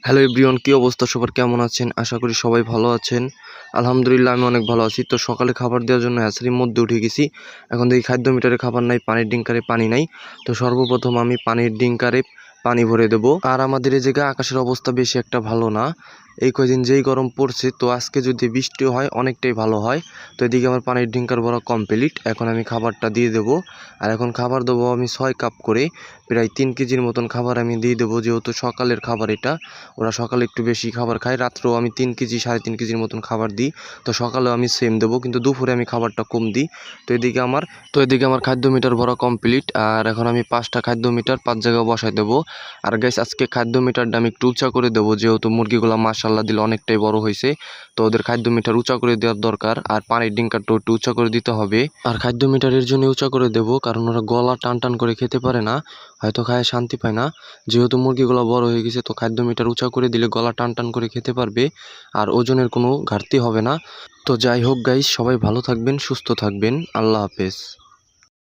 Hello everyone, কি অবস্থা সবার? কেমন আছেন? আশা করি সবাই ভালো আছেন। আলহামদুলিল্লাহ আমি অনেক ভালো আছি। তো সকালে খাবার দেওয়ার জন্য হ্যাচারির মধ্যে উঠে গেছি। এখন দেখি খাদ্য মিটারে খাবার নাই, পানির ডিঙ্কারে পানি নাই। তো সর্বপ্রথম আমি পানির ডিঙ্কারে পানি ভরে দেবো। আর আমাদের এই জায়গায় আকাশের অবস্থা বেশি একটা ভালো না। এই কয়দিন যেই গরম পড়ছে, তো আজকে যদি বৃষ্টি হয় অনেকটাই ভালো হয়। তো এদিকে আমার পানির ডিঙ্কার ভরা কমপ্লিট। এখন আমি খাবারটা দিয়ে দেবো। আর এখন খাবার দেবো আমি 6 কাপ করে, প্রায় 3 কেজির মতন খাবার আমি দিয়ে দেবো। যেহেতু সকালের খাবার এটা, ওরা সকালে একটু বেশি খাবার খায়, রাত্রেও আমি 3 কেজি 3.5 কেজির মতন খাবার দিই। তো সকালেও আমি সেম দেবো, কিন্তু দুপুরে আমি খাবারটা কম দিই। তো এদিকে আমার খাদ্য মিটার ভরা কমপ্লিট। আর এখন আমি 5টা খাদ্য মিটার 5 জায়গায় বসাই দেবো। আর গাইস, আজকে খাদ্য মিটারটা আমি একটু উঁচা করে দেবো, যেহেতু মুরগিগুলো মাশাআল্লাহ দিলে অনেকটাই বড় হয়েছে। তো ওদের খাদ্য মিটার উঁচা করে দেওয়ার দরকার। আর পানির ডিঙ্কারটাও একটু উঁচা করে দিতে হবে। আর খাদ্য মিটারের জন্য উঁচা করে দেবো, কারণ ওরা গলা টান টান করে খেতে পারে না, হয়তো খায় শান্তি পায় না। যেহেতু মুরগিগুলো বড় হয়ে গেছে, তো খাদ্য মিটার উঁচা করে দিলে গলা টান টান করে খেতে পারবে, আর ওজনের কোনো ঘাটতি হবে না। তো যাই হোক গাইস, সবাই ভালো থাকবেন, সুস্থ থাকবেন। আল্লাহ হাফেজ।